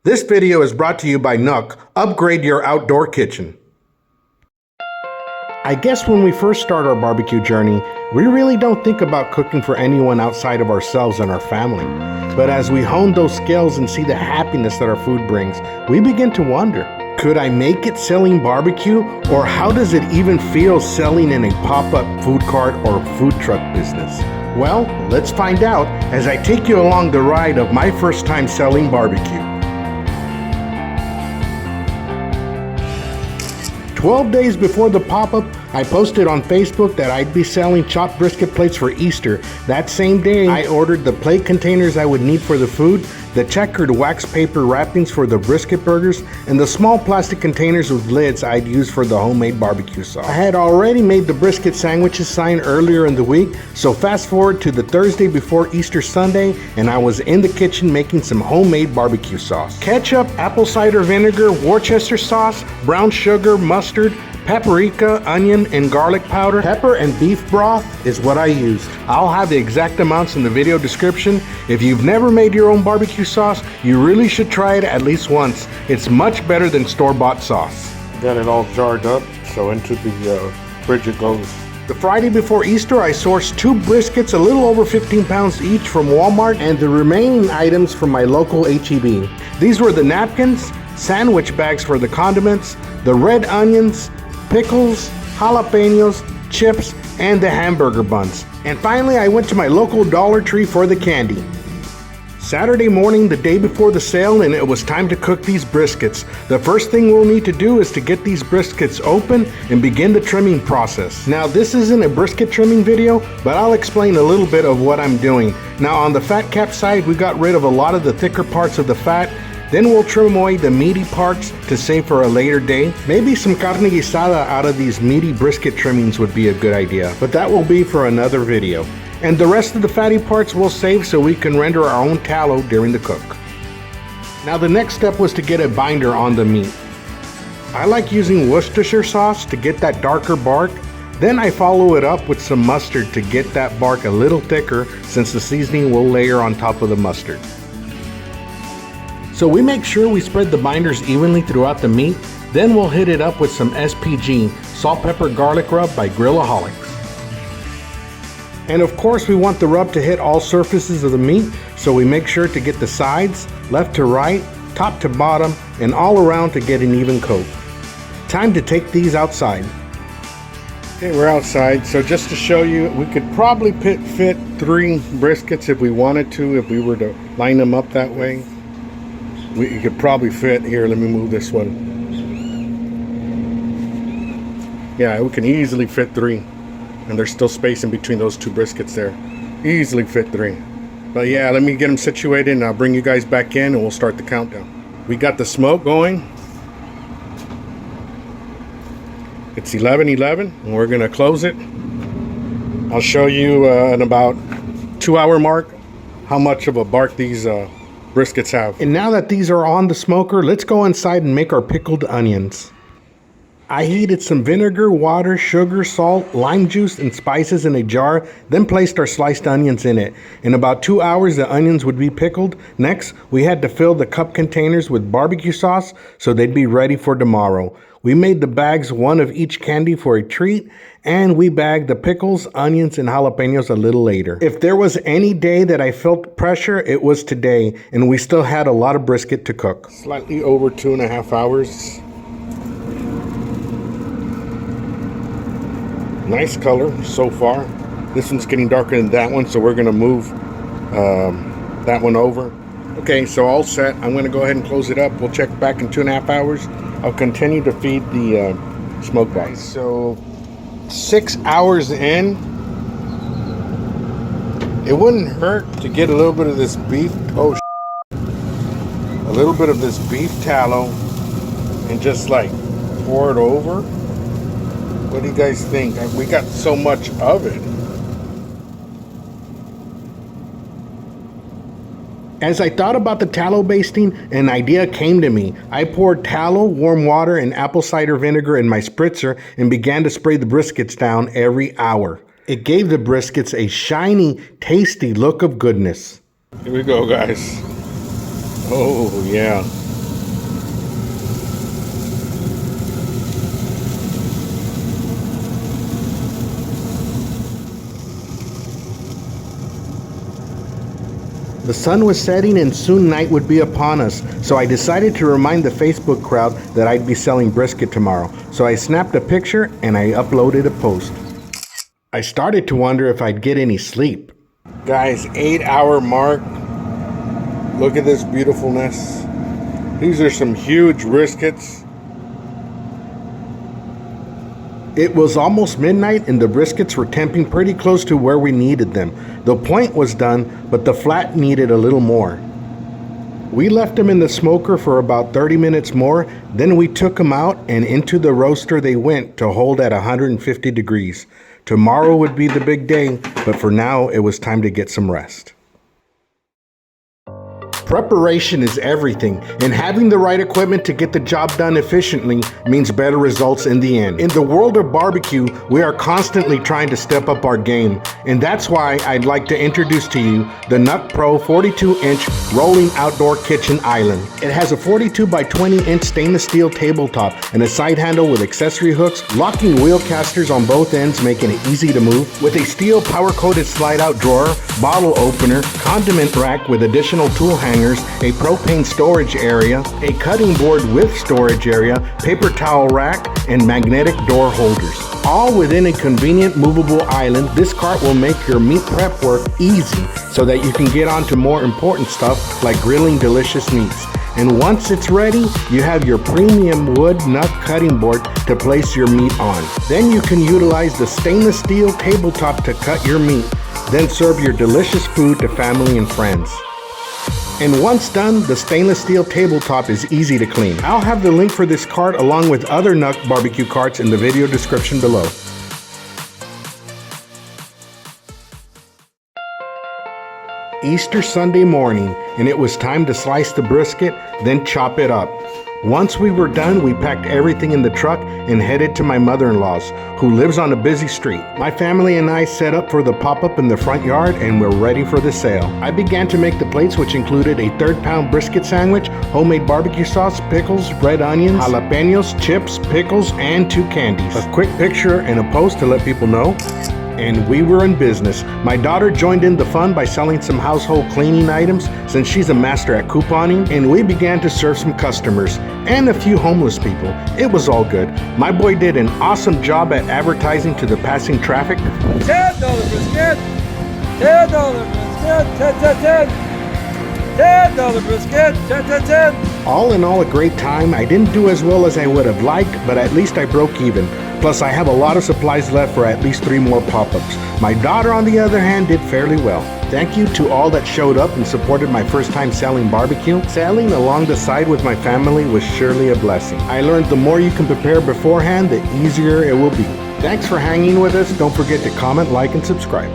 This video is brought to you by Nook. Upgrade your outdoor kitchen. I guess when we first start our barbecue journey, we really don't think about cooking for anyone outside of ourselves and our family. But as we hone those skills and see the happiness that our food brings, we begin to wonder, could I make it selling barbecue? Or how does it even feel selling in a pop-up food cart or food truck business? Well, let's find out as I take you along the ride of my first time selling barbecue. 12 days before the pop-up, I posted on Facebook that I'd be selling chopped brisket plates for Easter. That same day, I ordered the plate containers I would need for the food, the checkered wax paper wrappings for the brisket burgers, and the small plastic containers with lids I'd use for the homemade barbecue sauce. I had already made the brisket sandwiches sign earlier in the week, so fast forward to the Thursday before Easter Sunday, and I was in the kitchen making some homemade barbecue sauce. Ketchup, apple cider vinegar, Worcestershire sauce, brown sugar, mustard, paprika, onion, and garlic powder, pepper, and beef broth is what I used. I'll have the exact amounts in the video description. If you've never made your own barbecue sauce, you really should try it at least once. It's much better than store-bought sauce. Got it all jarred up, so into the fridge it goes. The Friday before Easter, I sourced 2 briskets, a little over 15 pounds each from Walmart, and the remaining items from my local H-E-B. These were the napkins, sandwich bags for the condiments, the red onions, pickles, jalapenos, chips, and the hamburger buns. And finally, I went to my local Dollar Tree for the candy. Saturday morning, the day before the sale, and it was time to cook these briskets. The first thing we'll need to do is to get these briskets open and begin the trimming process. Now, this isn't a brisket trimming video, but I'll explain a little bit of what I'm doing. Now, on the fat cap side, we got rid of a lot of the thicker parts of the fat. Then we'll trim away the meaty parts to save for a later day. Maybe some carne guisada out of these meaty brisket trimmings would be a good idea, but that will be for another video. And the rest of the fatty parts we'll save so we can render our own tallow during the cook. Now the next step was to get a binder on the meat. I like using Worcestershire sauce to get that darker bark. Then I follow it up with some mustard to get that bark a little thicker, since the seasoning will layer on top of the mustard. So we make sure we spread the binders evenly throughout the meat, then we'll hit it up with some SPG, salt, pepper, garlic rub by Grillaholics. And of course we want the rub to hit all surfaces of the meat, so we make sure to get the sides, left to right, top to bottom, and all around to get an even coat. Time to take these outside. Okay, we're outside, so just to show you, we could probably fit 3 briskets if we wanted to, if we were to line them up that way. We could probably fit, here, let me move this one. Yeah, we can easily fit 3. And there's still space in between those 2 briskets there. Easily fit 3. But yeah, let me get them situated and I'll bring you guys back in and we'll start the countdown. We got the smoke going. It's 11:11 and we're gonna close it. I'll show you in about 2-hour mark how much of a bark these briskets have. And now that these are on the smoker, let's go inside and make our pickled onions. I heated some vinegar, water, sugar, salt, lime juice, and spices in a jar, then placed our sliced onions in it. In about 2 hours, the onions would be pickled. Next, we had to fill the cup containers with barbecue sauce so they'd be ready for tomorrow. We made the bags 1 of each candy for a treat, and we bagged the pickles, onions, and jalapenos a little later. If there was any day that I felt pressure, it was today, and we still had a lot of brisket to cook. Slightly over 2.5 hours. Nice color so far. This one's getting darker than that one, so we're gonna move that one over. Okay, so all set. I'm gonna go ahead and close it up. We'll check back in 2.5 hours. I'll continue to feed the smoke box. So 6 hours in, it wouldn't hurt to get a little bit of this beef, a little bit of this beef tallow and just like pour it over. What do you guys think? We got so much of it. As I thought about the tallow basting, an idea came to me. I poured tallow, warm water, and apple cider vinegar in my spritzer and began to spray the briskets down every hour. It gave the briskets a shiny, tasty look of goodness. Here we go, guys. Oh, yeah. The sun was setting and soon night would be upon us, so I decided to remind the Facebook crowd that I'd be selling brisket tomorrow. So I snapped a picture and I uploaded a post. I started to wonder if I'd get any sleep. Guys, 8-hour mark. Look at this beautifulness. These are some huge briskets. It was almost midnight and the briskets were temping pretty close to where we needed them. The point was done, but the flat needed a little more. We left them in the smoker for about 30 minutes more, then we took them out and into the roaster they went to hold at 150 degrees. Tomorrow would be the big day, but for now it was time to get some rest. Preparation is everything, and having the right equipment to get the job done efficiently means better results in the end. In the world of barbecue, we are constantly trying to step up our game, and that's why I'd like to introduce to you the NUC Pro 42-inch rolling outdoor kitchen island. It has a 42 by 20-inch stainless steel tabletop and a side handle with accessory hooks, locking wheel casters on both ends, making it easy to move, with a steel power-coated slide-out drawer, bottle opener, condiment rack with additional tool hangers, a propane storage area, a cutting board with storage area, paper towel rack, and magnetic door holders. All within a convenient movable island. This cart will make your meat prep work easy so that you can get on to more important stuff like grilling delicious meats. And once it's ready, you have your premium wood nut cutting board to place your meat on. Then you can utilize the stainless steel tabletop to cut your meat. Then serve your delicious food to family and friends. And once done, the stainless steel tabletop is easy to clean. I'll have the link for this cart along with other NUC barbecue carts in the video description below. Easter Sunday morning, and it was time to slice the brisket, then chop it up. Once we were done, we packed everything in the truck and headed to my mother-in-law's, who lives on a busy street. My family and I set up for the pop-up in the front yard and we're ready for the sale. I began to make the plates, which included a 3rd-pound brisket sandwich, homemade barbecue sauce, pickles, red onions, jalapenos, chips, pickles, and 2 candies. A quick picture and a post to let people know. And we were in business. My daughter joined in the fun by selling some household cleaning items since she's a master at couponing, and we began to serve some customers and a few homeless people. It was all good. My boy did an awesome job at advertising to the passing traffic. $10 brisket, $10 brisket, 10, $10 brisket, 10. All in all, a great time. I didn't do as well as I would have liked, but at least I broke even. Plus, I have a lot of supplies left for at least 3 more pop-ups. My daughter, on the other hand, did fairly well. Thank you to all that showed up and supported my first time selling barbecue. Selling along the side with my family was surely a blessing. I learned the more you can prepare beforehand, the easier it will be. Thanks for hanging with us. Don't forget to comment, like, and subscribe.